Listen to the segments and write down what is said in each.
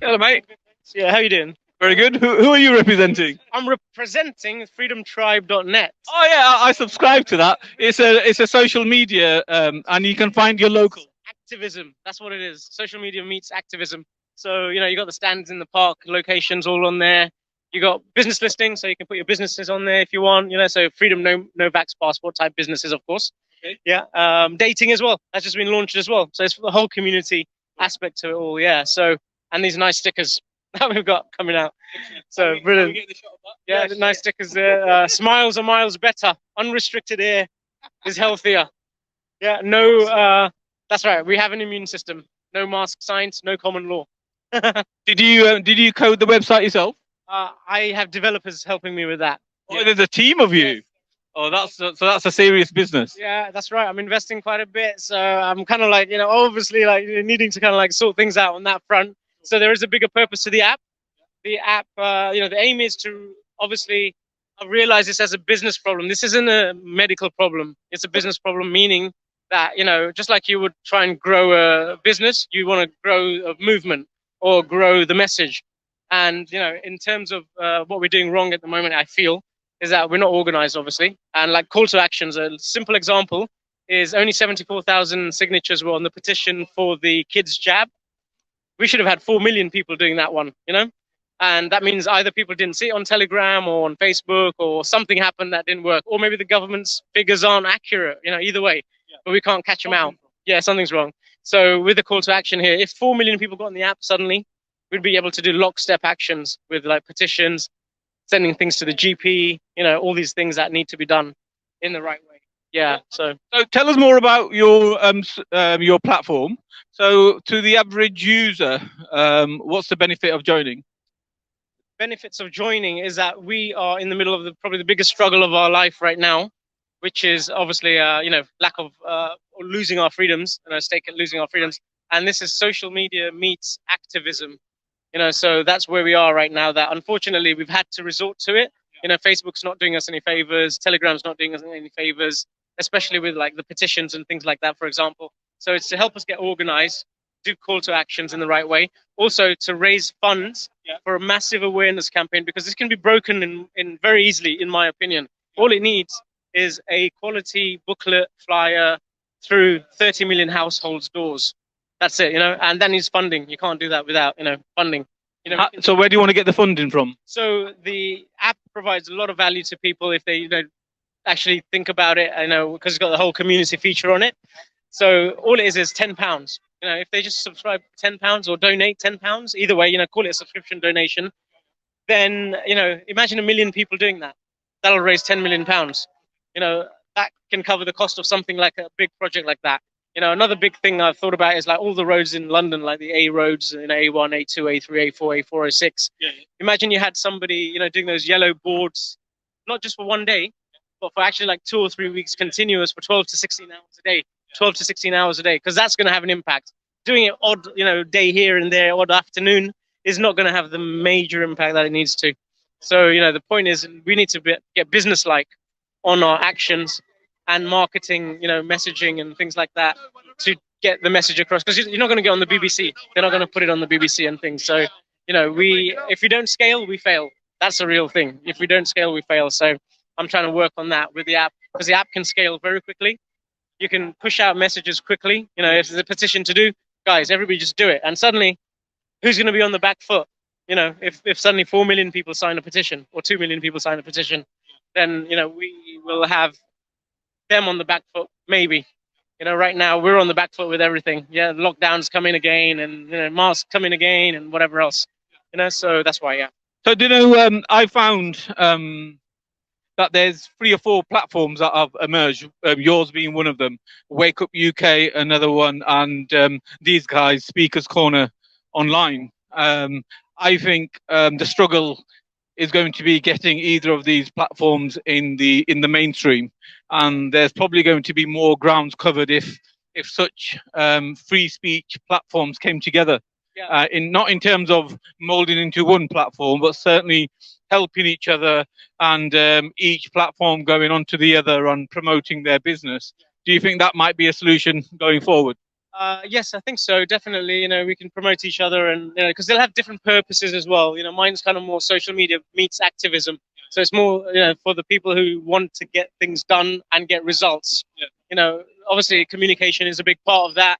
Hello, mate. Yeah, how you doing? Very good. Who are you representing? I'm representing freedomtribe.net. Oh yeah, I subscribe to that. It's a social media, and you can find your local. Activism. That's what it is. Social media meets activism. So, you got the stands in the park, locations all on there. You got business listings, so you can put your businesses on there if you want. So freedom, no vax passport type businesses, of course. Okay. Yeah. Dating as well. That's just been launched as well. So it's for the whole community aspect to it all. Yeah. So, and these nice stickers that we've got coming out. So brilliant. Yeah, Yes. nice stickers there. Smiles are miles better. Unrestricted air is healthier. Yeah, no. That's right. We have an immune system. No mask science. No common law. Did you code the website yourself? I have developers helping me with that. Oh, there's a team of you. Oh, that's a serious business. Yeah, that's right. I'm investing quite a bit, so I'm kind of like obviously like needing to kind of like sort things out on that front. So there is a bigger purpose to the app. The app, the aim is to obviously realize this as a business problem. This isn't a medical problem. It's a business problem, meaning that, just like you would try and grow a business, you want to grow a movement or grow the message. And, in terms of what we're doing wrong at the moment, I feel, is that we're not organized, obviously. And like call to actions, a simple example is only 74,000 signatures were on the petition for the kids jab. We should have had 4 million people doing that one, And that means either people didn't see it on Telegram or on Facebook, or something happened that didn't work, or maybe the government's figures aren't accurate, either way, but we can't catch them out. Yeah, something's wrong. So with the call to action here, if 4 million people got on the app suddenly, we'd be able to do lockstep actions with like petitions, sending things to the GP, all these things that need to be done in the right way. Yeah. So tell us more about your platform. So to the average user, what's the benefit of joining? Benefits of joining is that we are in the middle of probably the biggest struggle of our life right now, which is obviously lack of losing our freedoms, stake at losing our freedoms. And this is social media meets activism. So that's where we are right now. That unfortunately we've had to resort to it. Facebook's not doing us any favors. Telegram's not doing us any favors, especially with like the petitions and things like that, for example. So it's to help us get organized, do call to actions in the right way. Also to raise funds for a massive awareness campaign, because this can be broken in very easily, in my opinion. All it needs is a quality booklet flyer through 30 million households' doors. That's it, and that needs funding. You can't do that without, funding. So where do you want to get the funding from? So the app provides a lot of value to people if they, actually think about it, because it's got the whole community feature on it. So all it is £10. If they just subscribe £10 or donate £10, either way, call it a subscription donation, then, imagine 1 million people doing that. That'll raise £10 million. That can cover the cost of something like a big project like that. Another big thing I've thought about is like all the roads in London, like the A roads, A1, A2, A3, A4, A4, A6. Yeah. Imagine you had somebody, doing those yellow boards, not just for one day, but for actually like 2 or 3 weeks continuous for 12 to 16 hours a day, 12 to 16 hours a day, because that's going to have an impact. Doing it odd, day here and there, odd afternoon is not going to have the major impact that it needs to. So, the point is we need to get business-like on our actions and marketing, messaging and things like that to get the message across. Because you're not going to get on the BBC. They're not going to put it on the BBC and things. So, if we don't scale, we fail. That's a real thing. If we don't scale, we fail. So I'm trying to work on that with the app, because the app can scale very quickly. You can push out messages quickly. If there's a petition to do, guys, everybody just do it. And suddenly, who's going to be on the back foot? If suddenly 4 million people sign a petition or 2 million people sign a petition, then, we will have them on the back foot, maybe. Right now we're on the back foot with everything. Yeah, lockdowns come in again, and masks come in again, and whatever else. So that's why. Yeah. So I found that there's 3 or 4 platforms that have emerged. Yours being one of them. Wake Up UK, another one, and these guys, SpeakersCornerOnline. I think the struggle is going to be getting either of these platforms in the mainstream, and there's probably going to be more grounds covered if such free speech platforms came together. Yeah. Not in terms of molding into one platform, but certainly helping each other, and each platform going on to the other and promoting their business. Do you think that might be a solution going forward? Yes, I think so. Definitely, we can promote each other, and because they'll have different purposes as well. Mine's kind of more social media meets activism, so it's more for the people who want to get things done and get results. Obviously, communication is a big part of that,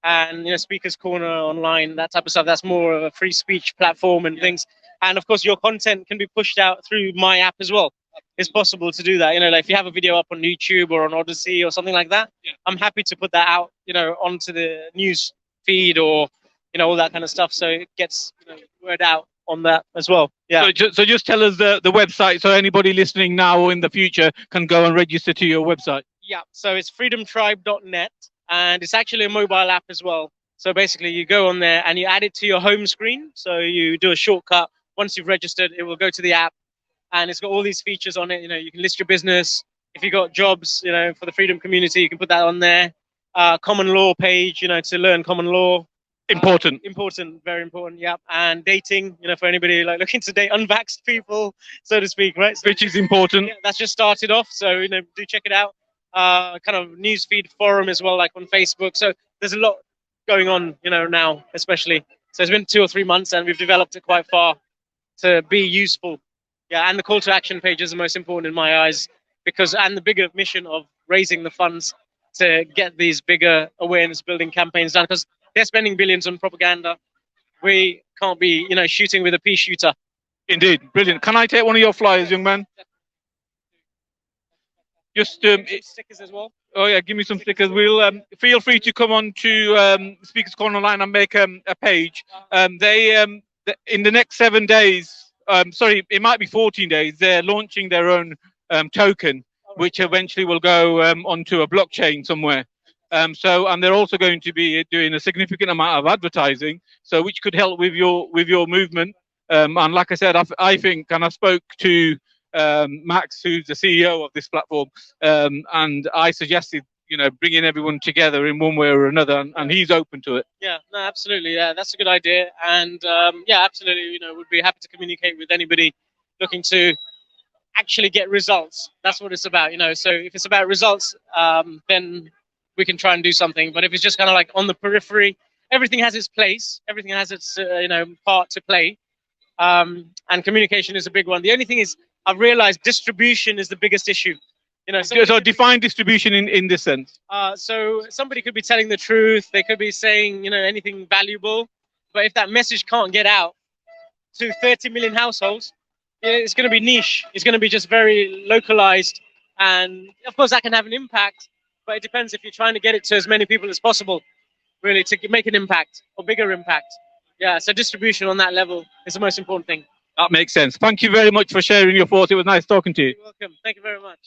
and Speakers Corner online, that type of stuff. That's more of a free speech platform and things. And of course, your content can be pushed out through my app as well. It's possible to do that. Like if you have a video up on YouTube or on Odyssey or something like that, I'm happy to put that out, onto the news feed or, all that kind of stuff. So it gets word out on that as well. Yeah. So just tell us the website so anybody listening now or in the future can go and register to your website. Yeah. So it's freedomtribe.net, and it's actually a mobile app as well. So basically you go on there and you add it to your home screen. So you do a shortcut. Once you've registered, it will go to the app, and it's got all these features on it. You can list your business. If you got jobs, for the freedom community, you can put that on there. Common law page, to learn common law. Important. Important, very important. Yep. And dating, for anybody like looking to date unvaxxed people, so to speak, right? So, which is important. Yeah, that's just started off. So, do check it out. Kind of newsfeed forum as well, like on Facebook. So there's a lot going on, now, especially. So it's been 2 or 3 months, and we've developed it quite far to be useful. Yeah, and the call to action page is the most important in my eyes, and the bigger mission of raising the funds to get these bigger awareness building campaigns done, because they're spending billions on propaganda. We can't be, shooting with a pea shooter. Indeed, brilliant. Can I take one of your flyers, young man? Just stickers as well. Oh yeah, give me some stickers. We'll feel free to come on to Speakers Corner Online and make a page. They in the next 7 days, sorry, it might be 14 days. They're launching their own token, which eventually will go onto a blockchain somewhere. And they're also going to be doing a significant amount of advertising, so which could help with your movement. And like I said, I think, and I spoke to Max, who's the CEO of this platform, and I suggested, bringing everyone together in one way or another, and he's open to it. Yeah, no, absolutely. Yeah, that's a good idea, and yeah, absolutely. Would be happy to communicate with anybody looking to actually get results. That's what it's about. So if it's about results, then we can try and do something. But if it's just kind of like on the periphery, everything has its place. Everything has its part to play. And communication is a big one. The only thing is, I've realized distribution is the biggest issue. So define distribution in this sense. So somebody could be telling the truth. They could be saying, anything valuable. But if that message can't get out to 30 million households, it's going to be niche. It's going to be just very localized. And of course, that can have an impact. But it depends if you're trying to get it to as many people as possible, really, to make an impact or bigger impact. Yeah, so distribution on that level is the most important thing. That makes sense. Thank you very much for sharing your thoughts. It was nice talking to you. You're welcome. Thank you very much.